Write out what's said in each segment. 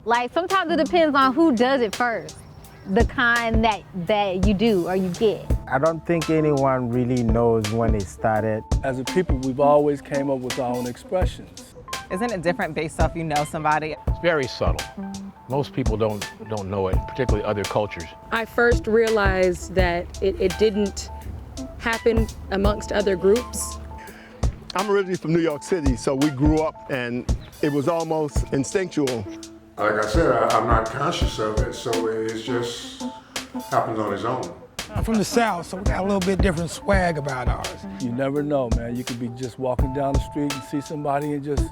Like, sometimes it depends on who does it first, the kind that you do or you get. I don't think anyone really knows when it started. As a people, we've always came up with our own expressions. Isn't it different based off you know somebody? It's very subtle. Most people don't know it, particularly other cultures. I first realized that it didn't happen amongst other groups. I'm originally from New York City, so we grew up and it was almost instinctual. Like I said, I'm not conscious of it, so it just happens on its own. I'm from the South, so we got a little bit different swag about ours. You never know, man. You could be just walking down the street and see somebody and just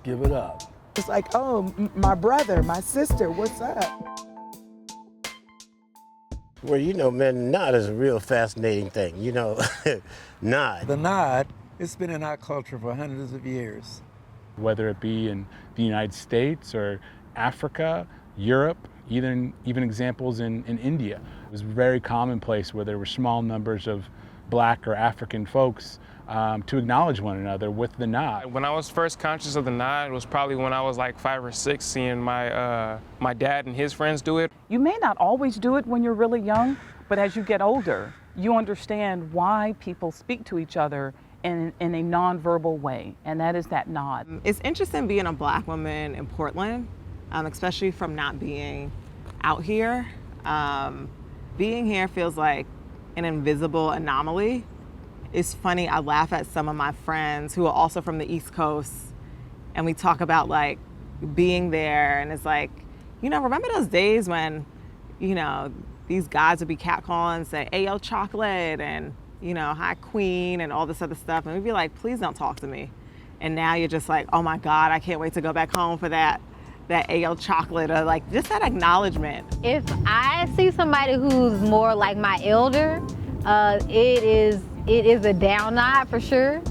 give it up. It's like, oh, my brother, my sister, what's up? Well, you know, man, nod is a real fascinating thing, you know, nod. The nod, it's been in our culture for hundreds of years. Whether it be in the United States or Africa, Europe, even examples in India. It was very commonplace where there were small numbers of Black or African folks to acknowledge one another with the nod. When I was first conscious of the nod, it was probably when I was like 5 or 6, seeing my dad and his friends do it. You may not always do it when you're really young, but as you get older, you understand why people speak to each other in a nonverbal way, and that is that nod. It's interesting being a Black woman in Portland, especially from not being out here. Being here feels like an invisible anomaly. It's funny, I laugh at some of my friends who are also from the East Coast, and we talk about like being there, and it's like, you know, remember those days when, you know, these guys would be catcalling and say, "Hey, yo, chocolate," and, you know, "Hi, queen," and all this other stuff, and we'd be like, please don't talk to me. And now you're just like, oh my God, I can't wait to go back home for that AO chocolate, or like just that acknowledgement. If I see somebody who's more like my elder, it is a down nod for sure.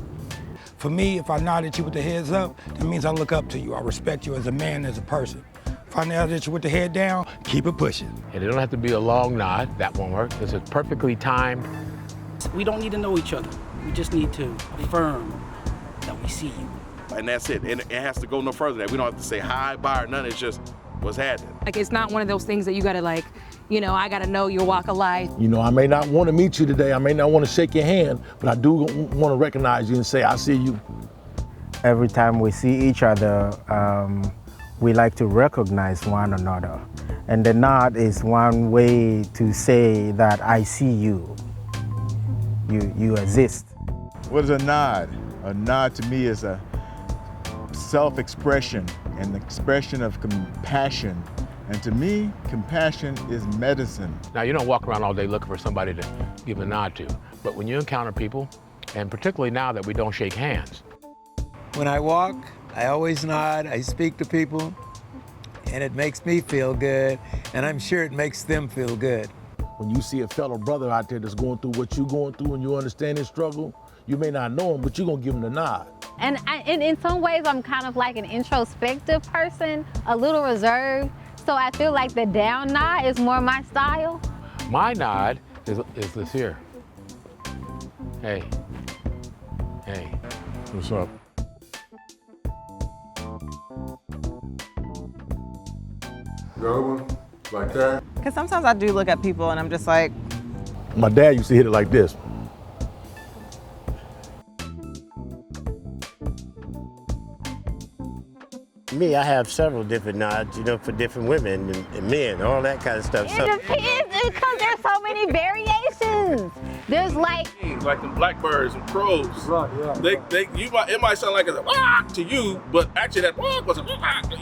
For me, if I nod at you with the heads up, that means I look up to you. I respect you as a man, as a person. If I nod at you with the head down, keep it pushing. And it don't have to be a long nod, that won't work. It's a perfectly timed. We don't need to know each other. We just need to affirm that we see you. And that's it. And it has to go no further than that. We don't have to say hi, bye, or none. It's just what's happening. Like, it's not one of those things that you gotta like, you know, I gotta know your walk of life. You know, I may not want to meet you today. I may not want to shake your hand, but I do want to recognize you and say, I see you. Every time we see each other, we like to recognize one another. And the nod is one way to say that I see you. You exist. What is a nod? A nod to me is a self-expression and the expression of compassion. And to me, compassion is medicine. Now, you don't walk around all day looking for somebody to give a nod to, but when you encounter people, and particularly now that we don't shake hands. When I walk, I always nod, I speak to people, and it makes me feel good, and I'm sure it makes them feel good. When you see a fellow brother out there that's going through what you're going through and you understand his struggle, you may not know him, but you're gonna give him the nod. And in some ways, I'm kind of like an introspective person, a little reserved. So I feel like the down nod is more my style. My nod is this here. Hey, hey. What's up? The other one, like that. Because sometimes I do look at people and I'm just like. My dad used to hit it like this. Me, I have several different nods, you know, for different women and men, all that kind of stuff. It depends, because there's so many variations. There's like the blackbirds and crows. Right, yeah. It might sound like a to you, but actually that was a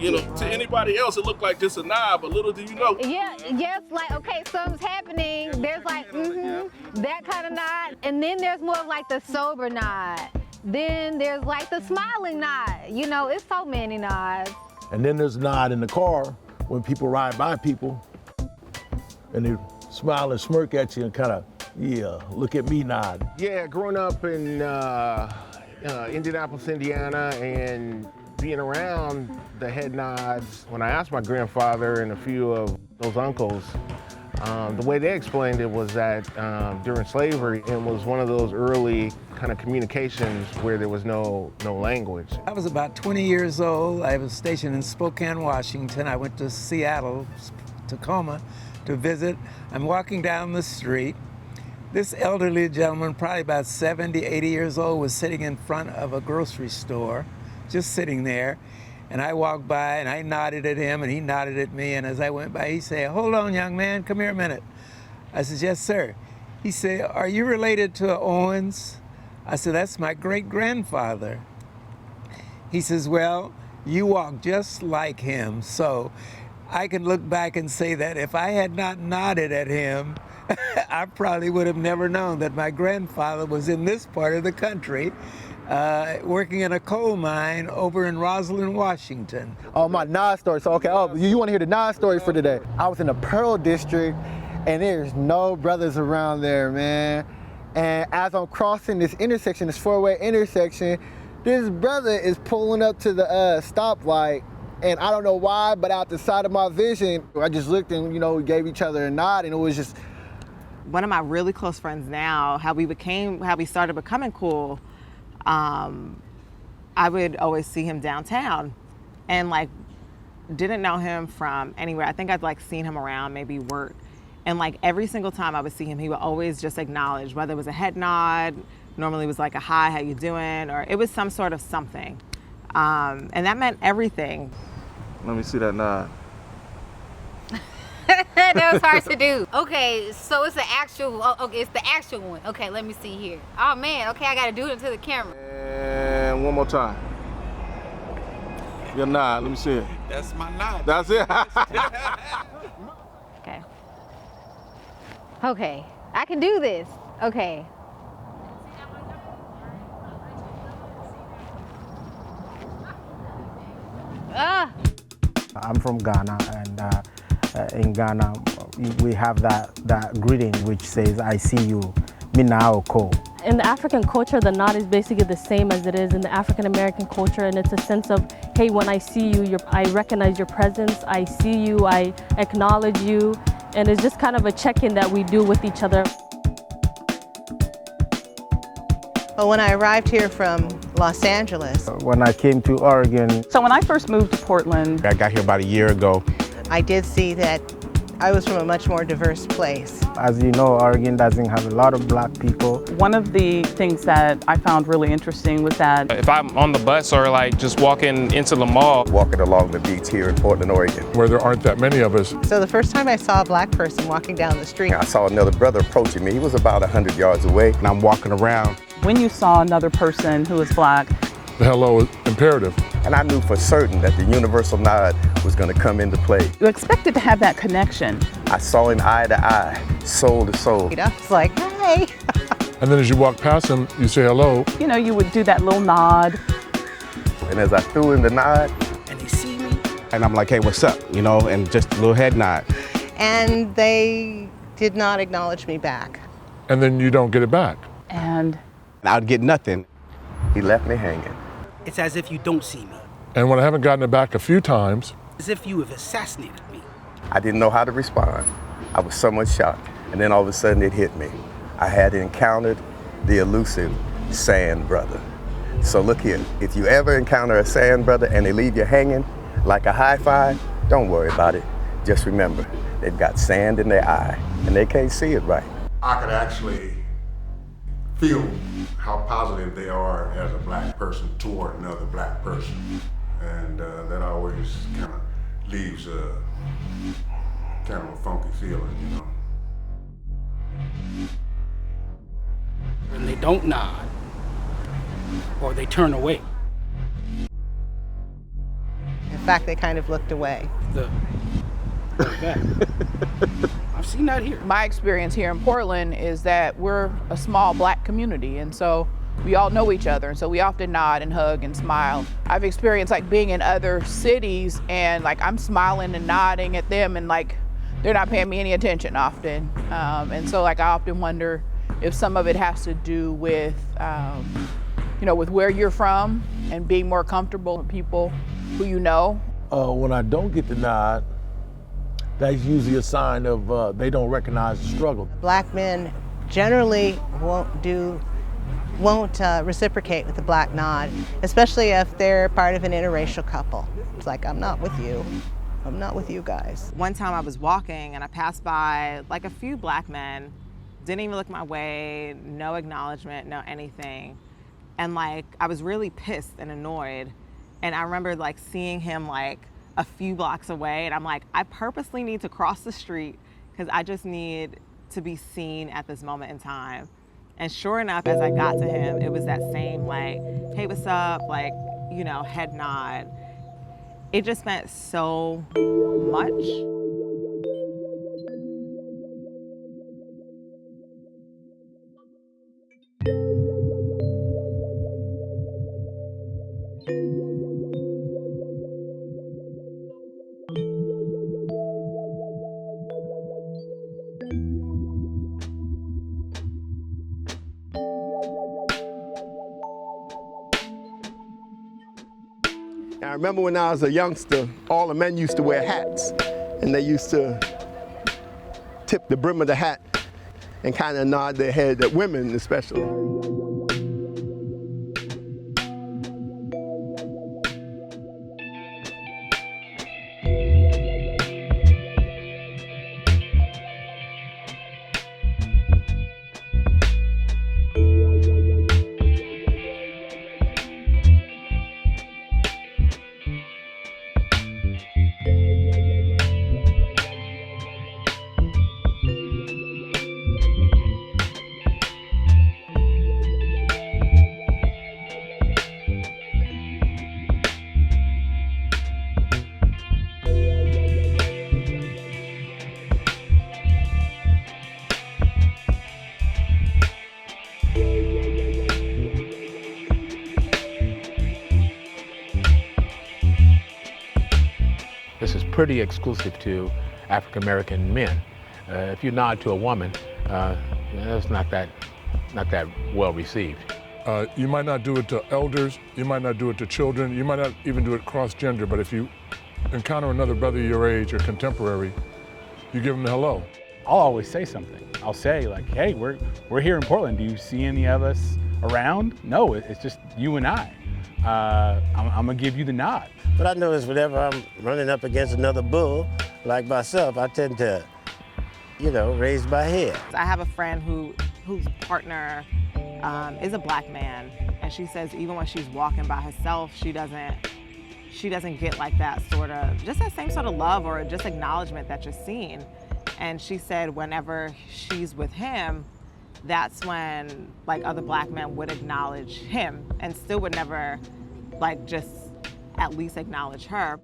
you know, to anybody else it looked like just a nod, but little do you know. Yeah, yes, like, okay, something's happening. There's like, that kind of nod. And then there's more of like the sober nod. Then there's like the smiling nod. You know, it's so many nods. And then there's a nod in the car when people ride by people and they smile and smirk at you and kind of, yeah, look at me nod. Yeah, growing up in Indianapolis, Indiana, and being around the head nods, when I asked my grandfather and a few of Those uncles, the way they explained it was that during slavery, it was one of those early kind of communications where there was no language. I was about 20 years old. I was stationed in Spokane, Washington. I went to Seattle, Tacoma, to visit. I'm walking down the street. This elderly gentleman, probably about 70, 80 years old, was sitting in front of a grocery store, just sitting there. And I walked by and I nodded at him and he nodded at me. And as I went by, he said, "Hold on, young man, come here a minute." I said, "Yes, sir." He said, "Are you related to Owens?" I said, "That's my great-grandfather." He says, "Well, you walk just like him." So I can look back and say that if I had not nodded at him, I probably would have never known that my grandfather was in this part of the country, working in a coal mine over in Roslyn, Washington. Oh, my Nas story. So, okay, you want to hear the Nas story for today? I was in the Pearl District, and there's no brothers around there, man. And as I'm crossing this intersection, this four-way intersection, this brother is pulling up to the stoplight, and I don't know why, but out the side of my vision, I just looked and, we gave each other a nod, and it was just... One of my really close friends now, how we started becoming cool, I would always see him downtown and didn't know him from anywhere. I think I'd seen him around, maybe work. And every single time I would see him, he would always just acknowledge, whether it was a head nod, normally it was a hi, how you doing? Or it was some sort of something. And that meant everything. Let me see that nod. That was hard to do. Okay, so it's the actual, okay, it's the actual one. Okay, let me see here. Oh man, okay, I gotta do it into the camera. And one more time. Your nod, let me see it. That's my nod. That's it. Okay. Okay, I can do this. Okay. I'm from Ghana, and in Ghana, we have that greeting which says, "I see you, Minaoko." In the African culture, the nod is basically the same as it is in the African American culture, and it's a sense of, hey, when I see you, I recognize your presence, I see you, I acknowledge you, and it's just kind of a check-in that we do with each other. Well, when I arrived here from Los Angeles. When I came to Oregon. So when I first moved to Portland. I got here about a year ago. I did see that I was from a much more diverse place. As you know, Oregon doesn't have a lot of black people. One of the things that I found really interesting was that if I'm on the bus or just walking into the mall. Walking along the beach here in Portland, Oregon. Where there aren't that many of us. So the first time I saw a black person walking down the street. I saw another brother approaching me. He was about 100 yards away. And I'm walking around. When you saw another person who was black. The hello is imperative. And I knew for certain that the universal nod was going to come into play. You expected to have that connection. I saw him eye to eye, soul to soul. I was like, hey. And then as you walk past him, you say hello. You would do that little nod. And as I threw in the nod. And they see me. And I'm like, hey, what's up? And just a little head nod. And they did not acknowledge me back. And then you don't get it back. And I'd get nothing. He left me hanging. It's as if you don't see me. And when I haven't gotten it back a few times. As if you have assassinated me. I didn't know how to respond. I was somewhat shocked. And then all of a sudden it hit me. I had encountered the elusive sand brother. So look here, if you ever encounter a sand brother and they leave you hanging like a high five, don't worry about it. Just remember, they've got sand in their eye and they can't see it right. I could actually feel how positive they are as a black person toward another black person. And that always kind of leaves a kind of a funky feeling, And they don't nod, or they turn away. In fact, they kind of looked away. I've seen that here. My experience here in Portland is that we're a small black community, and so we all know each other, and so we often nod and hug and smile. I've experienced being in other cities and I'm smiling and nodding at them and they're not paying me any attention often. And so I often wonder if some of it has to do with, with where you're from and being more comfortable with people who you know. When I don't get the nod, that's usually a sign of they don't recognize the struggle. Black men generally won't reciprocate with the black nod, especially if they're part of an interracial couple. It's like, I'm not with you. I'm not with you guys. One time I was walking and I passed by like a few black men, didn't even look my way, no acknowledgement, no anything. And like, I was really pissed and annoyed. And I remember like seeing him like a few blocks away, and I'm like, I purposely need to cross the street because I just need to be seen at this moment in time. And sure enough, as I got to him, it was that same like, hey, what's up? Like, you know, head nod. It just meant so much. I remember when I was a youngster, all the men used to wear hats, and they used to tip the brim of the hat and kind of nod their head at women especially. This is pretty exclusive to African American men. If you nod to a woman, that's not that well received. You might not do it to elders, you might not do it to children, you might not even do it cross-gender, but if you encounter another brother your age or contemporary, you give them the hello. I'll always say something. I'll say like, hey, we're here in Portland. Do you see any of us around? No, it's just you and I. I'm gonna give you the nod. But I notice whenever I'm running up against another bull, like myself, I tend to, you know, raise my head. I have a friend whose partner is a black man, and she says even when she's walking by herself, she doesn't get like that sort of, just that same sort of love or just acknowledgement that you're seen. And she said whenever she's with him, that's when like other black men would acknowledge him and still would never like just at least acknowledge her.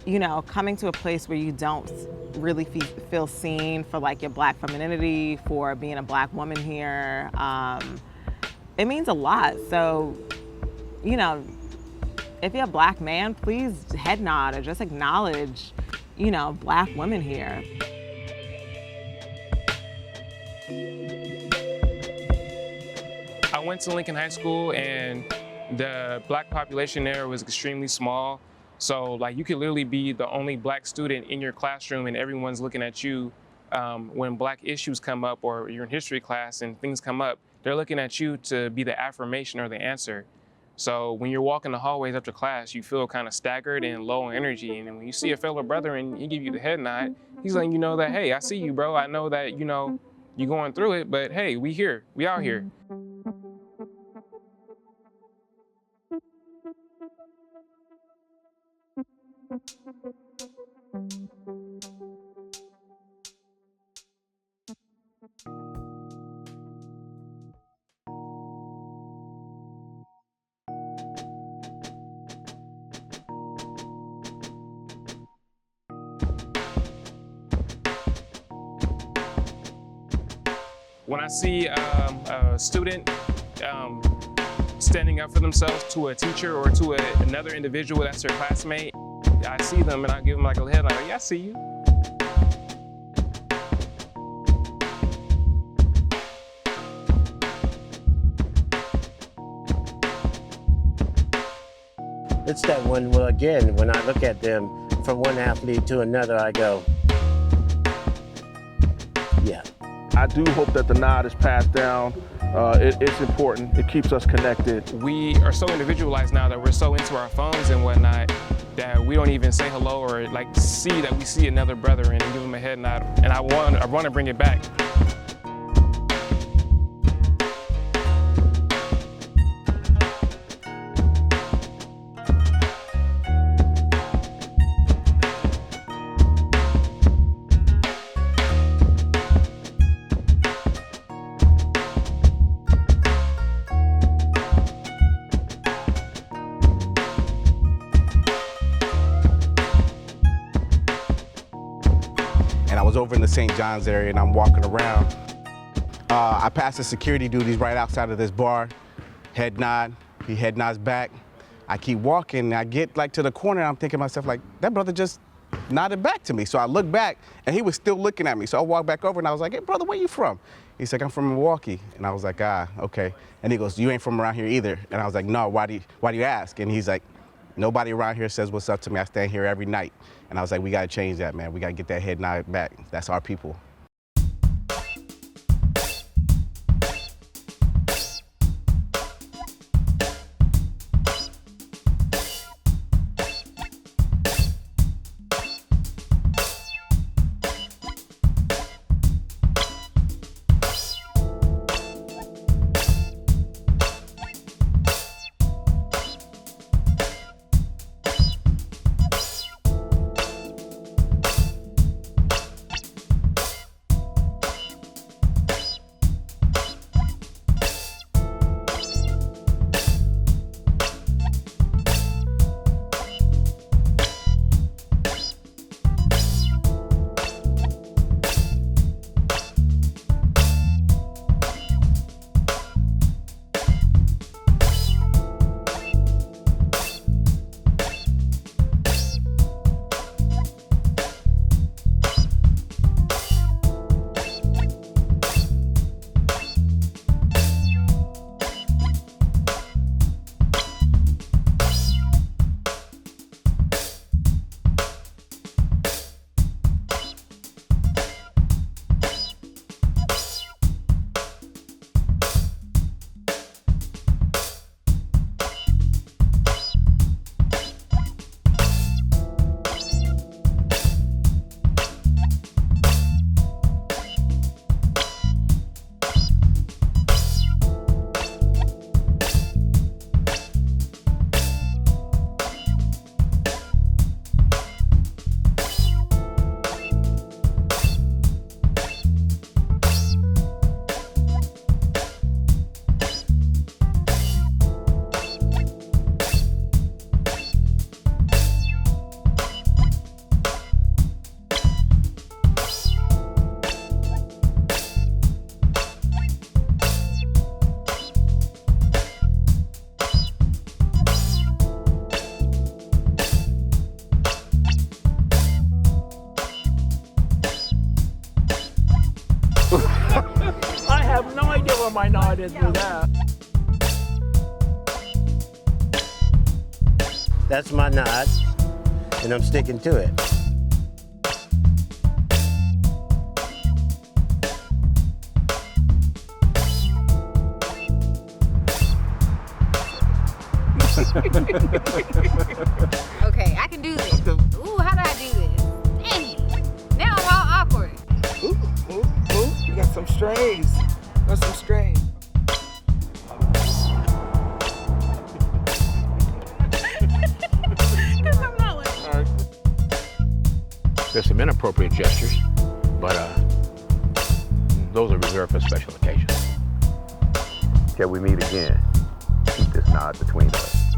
You know, coming to a place where you don't really feel seen for like your black femininity, for being a black woman here, it means a lot. So, you know, if you're a black man, please head nod or just acknowledge, you know, black women here. I went to Lincoln High School and the black population there was extremely small. So like you could literally be the only black student in your classroom and everyone's looking at you when black issues come up or you're in history class and things come up, they're looking at you to be the affirmation or the answer. So when you're walking the hallways after class, you feel kind of staggered and low on energy. And when you see a fellow brother and he give you the head nod, he's letting you know that, hey, I see you, bro. I know that, you know, you're going through it, but hey, we here, we out here. When I see a student standing up for themselves to a teacher or to another individual that's their classmate, I see them and I give them like a headline, like, yeah, I see you. It's that one, well, again, when I look at them from one athlete to another, I go, yeah. I do hope that the nod is passed down. It's important. It keeps us connected. We are so individualized now that we're so into our phones and whatnot that we don't even say hello or like see that we see another brother and give him a head nod. And I want to bring it back. And I was over in the St. John's area and I'm walking around. I passed the security dude, he's right outside of this bar. Head nod, he head nods back. I keep walking and I get like to the corner and I'm thinking to myself like, that brother just nodded back to me. So I look back and he was still looking at me. So I walked back over and I was like, hey brother, where you from? He's like, I'm from Milwaukee. And I was like, ah, okay. And he goes, you ain't from around here either. And I was like, no, why do you ask? And he's like, nobody around here says what's up to me. I stand here every night. And I was like, we gotta change that, man. We gotta get that head nod back. That's our people. I have no idea where my nod is with that. That's my nod, and I'm sticking to it. Okay, I can do this. Ooh, how do I do this? Dang. Now I'm all awkward. Ooh, you got some strays. Got some strays. There's some inappropriate gestures, but those are reserved for special occasions. Till we meet again, keep this nod between us.